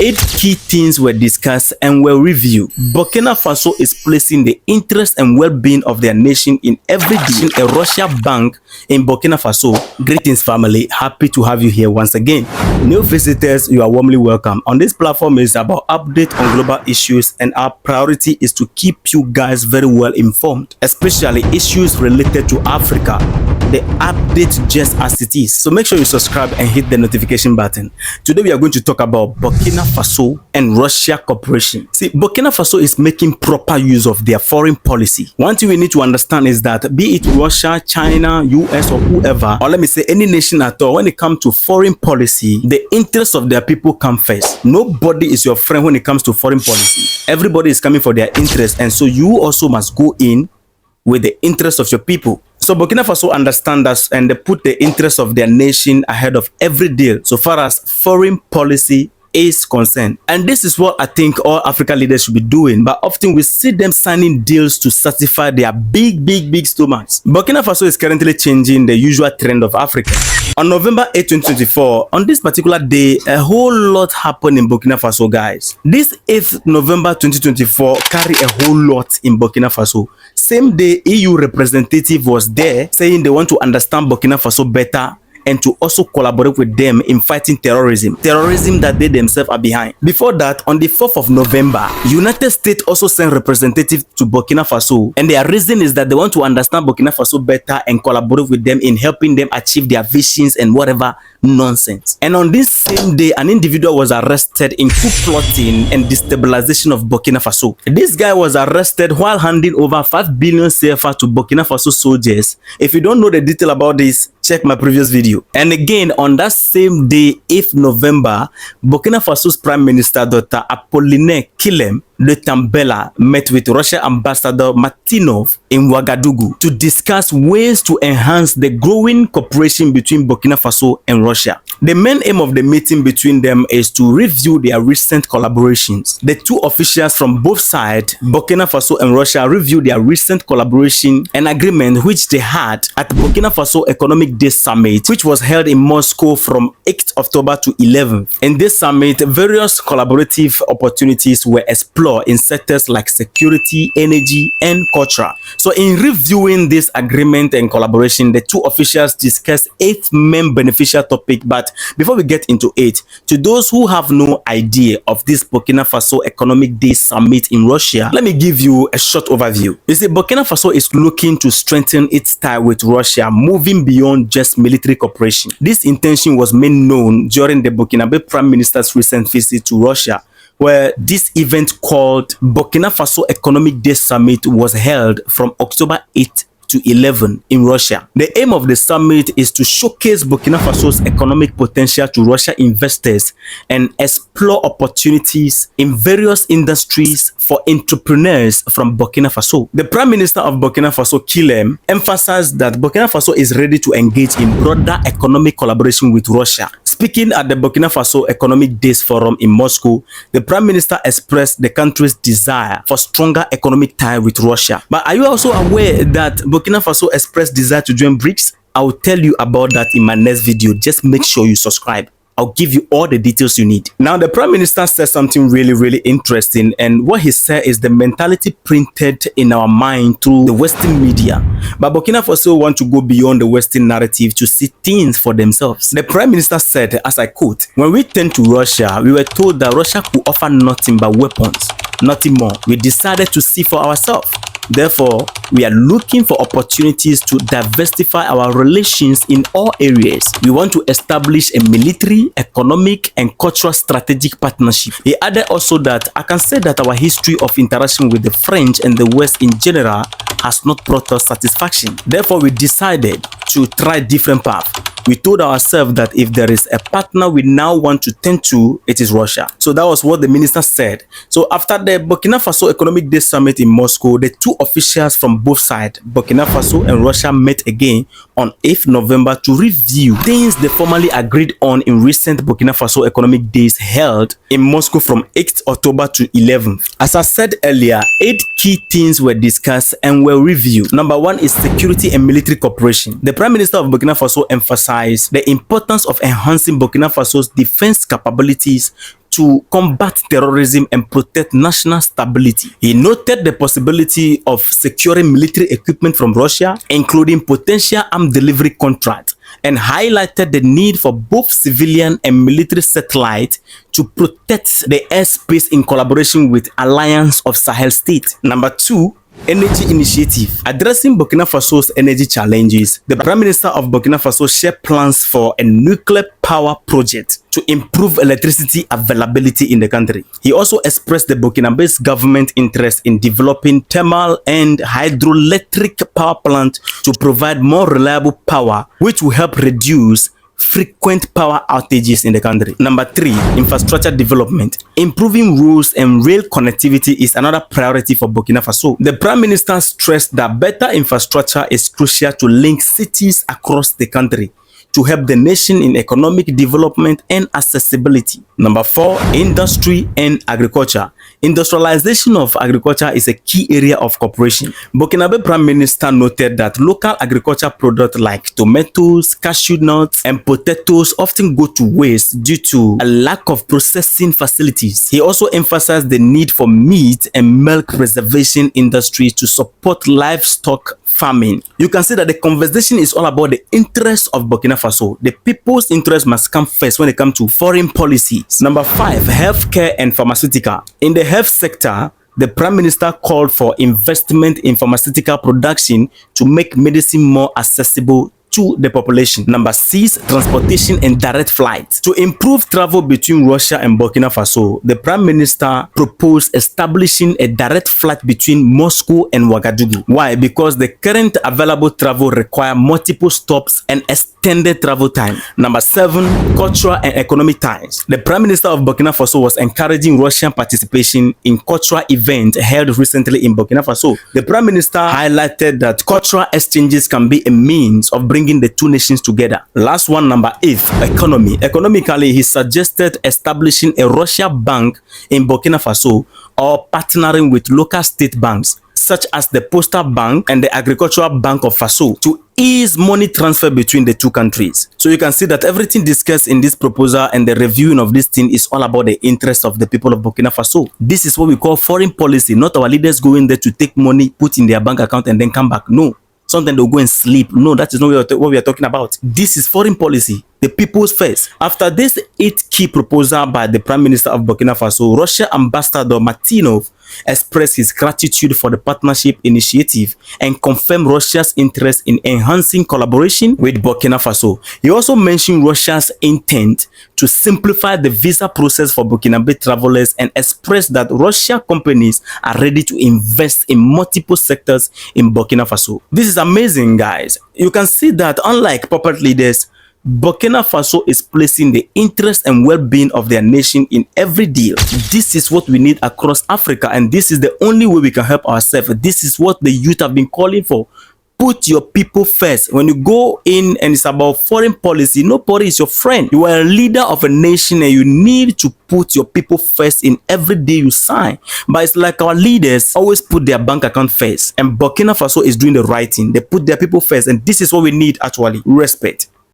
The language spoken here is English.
8 key things were discussed and were reviewed. Burkina Faso is placing the interest and well-being of their nation in every decision. A Russia bank in Burkina Faso. Greetings, family. Happy to have you here once again. New visitors, you are warmly welcome. On this platform is about update on global issues, and our priority is to keep you guys very well informed, especially issues related to Africa. The update just as it is. So make sure you subscribe and hit the notification button. Today we are going to talk about Burkina Faso and Russia cooperation. See, Burkina Faso is making proper use of their foreign policy. One thing we need to understand is that be it Russia, China, US or whoever, or let me say any nation at all, when it comes to foreign policy, the interests of their people come first. Nobody is your friend when it comes to foreign policy. Everybody is coming for their interest, and so you also must go in with the interest of your people. So Burkina Faso understand that, and they put the interest of their nation ahead of every deal so far as foreign policy is concerned. And this is what I think all African leaders should be doing, but often we see them signing deals to satisfy their big stomachs. Burkina Faso is currently changing the usual trend of Africa. On November 8, 2024, on this particular day, a whole lot happened in Burkina Faso, guys. This 8th November 2024 carry a whole lot in Burkina Faso. Same day, EU representative was there saying they want to understand Burkina Faso better and to also collaborate with them in fighting terrorism that they themselves are behind. Before that, on the 4th of November, United States also sent representatives to Burkina Faso, and their reason is that they want to understand Burkina Faso better and collaborate with them in helping them achieve their visions and whatever nonsense. And on this same day, an individual was arrested in coup plotting and destabilization of Burkina Faso. This guy was arrested while handing over 5 billion CFA to Burkina Faso soldiers. If you don't know the detail about this, check my previous video. And again, on that same day, 8th November, Burkina Faso's Prime Minister, Dr. Apollinaire Kyélem de Tambèla, met with Russian Ambassador Martynov in Ouagadougou to discuss ways to enhance the growing cooperation between Burkina Faso and Russia. The main aim of the meeting between them is to review their recent collaborations. The two officials from both sides, Burkina Faso and Russia, reviewed their recent collaboration and agreement which they had at Burkina Faso Economic Day Summit, which was held in Moscow from 8th October to 11th. In this summit, various collaborative opportunities were explored in sectors like security, energy, and culture. So in reviewing this agreement and collaboration, the two officials discussed 8 main beneficial topics. But before we get into it, to those who have no idea of this Burkina Faso Economic Day Summit in Russia, let me give you a short overview. You see, Burkina Faso is looking to strengthen its tie with Russia, moving beyond just military cooperation. This intention was made known during the Burkinabe Prime Minister's recent visit to Russia, where this event called Burkina Faso Economic Day Summit was held from October 8 to 11 in Russia. The aim of the summit is to showcase Burkina Faso's economic potential to Russian investors and explore opportunities in various industries for entrepreneurs from Burkina Faso. The Prime Minister of Burkina Faso, Kyélem, emphasized that Burkina Faso is ready to engage in broader economic collaboration with Russia. Speaking at the Burkina Faso Economic Days Forum in Moscow, the Prime Minister expressed the country's desire for stronger economic ties with Russia. But are you also aware that Burkina Faso expressed desire to join BRICS? I will tell you about that in my next video. Just make sure you subscribe. I'll give you all the details you need. Now, the Prime Minister said something really interesting, and what he said is the mentality printed in our mind through the Western media. But Burkina Faso want to go beyond the Western narrative to see things for themselves. The Prime Minister said, as I quote, "When we turned to Russia, we were told that Russia could offer nothing but weapons, nothing more. We decided to see for ourselves. Therefore, we are looking for opportunities to diversify our relations in all areas. We want to establish a military, economic, and cultural strategic partnership." He added also that, "I can say that our history of interaction with the French and the West in general has not brought us satisfaction. Therefore, we decided to try different paths. We told ourselves that if there is a partner we now want to turn to, it is Russia." So that was what the minister said. So after the Burkina Faso Economic Day Summit in Moscow, the two officials from both sides, Burkina Faso and Russia, met again on 8th November to review things they formally agreed on in recent Burkina Faso Economic Days held in Moscow from 8th October to 11th. As I said earlier, 8 key things were discussed and were reviewed. Number 1 is security and military cooperation. The Prime Minister of Burkina Faso emphasized the importance of enhancing Burkina Faso's defense capabilities to combat terrorism and protect national stability. He noted the possibility of securing military equipment from Russia, including potential arms delivery contracts, and highlighted the need for both civilian and military satellites to protect the airspace in collaboration with Alliance of Sahel States. Number 2, Energy Initiative. Addressing Burkina Faso's energy challenges, the Prime Minister of Burkina Faso shared plans for a nuclear power project to improve electricity availability in the country. He also expressed the Burkinabe's government interest in developing thermal and hydroelectric power plants to provide more reliable power, which will help reduce frequent power outages in the country. Number 3, infrastructure development. Improving roads and rail connectivity is another priority for Burkina Faso. The Prime Minister stressed that better infrastructure is crucial to link cities across the country to help the nation in economic development and accessibility. Number 4, industry and agriculture. Industrialization of agriculture is a key area of cooperation. Burkinabe Prime Minister noted that local agriculture products like tomatoes, cashew nuts, and potatoes often go to waste due to a lack of processing facilities. He also emphasized the need for meat and milk preservation industries to support livestock farming. You can see that the conversation is all about the interests of Burkina Faso. The people's interest must come first when it comes to foreign policies. Number 5, healthcare and pharmaceutical. In the health sector, the Prime Minister called for investment in pharmaceutical production to make medicine more accessible to the population. Number 6, transportation and direct flights. To improve travel between Russia and Burkina Faso, the Prime Minister proposed establishing a direct flight between Moscow and Ouagadougou. Why? Because the current available travel require multiple stops and extended travel time. Number 7, cultural and economic ties. The Prime Minister of Burkina Faso was encouraging Russian participation in cultural events held recently in Burkina Faso. The Prime Minister highlighted that cultural exchanges can be a means of bringing the two nations together. Last one, number 8, economy. Economically, he suggested establishing a Russian bank in Burkina Faso or partnering with local state banks such as the Postal Bank and the Agricultural Bank of Faso to ease money transfer between the two countries. So you can see that everything discussed in this proposal and the reviewing of this thing is all about the interests of the people of Burkina Faso. This is what we call foreign policy, not our leaders going there to take money, put in their bank account and then come back. No. Sometimes they'll go and sleep. No, that is not what we are talking about. This is foreign policy. The people's first. After this 8 key proposal by the Prime Minister of Burkina Faso, Russian Ambassador Martynov expressed his gratitude for the partnership initiative and confirmed Russia's interest in enhancing collaboration with Burkina Faso. He also mentioned Russia's intent to simplify the visa process for Burkinabe travelers and expressed that Russian companies are ready to invest in multiple sectors in Burkina Faso. This is amazing, guys. You can see that unlike puppet leaders, Burkina Faso is placing the interest and well-being of their nation in every deal. This is what we need across Africa, and this is the only way we can help ourselves. This is what the youth have been calling for. Put your people first. When you go in and it's about foreign policy, nobody is your friend. You are a leader of a nation and you need to put your people first in every deal you sign. But it's like our leaders always put their bank account first, and Burkina Faso is doing the right thing. They put their people first, and this is what we need actually. Respect.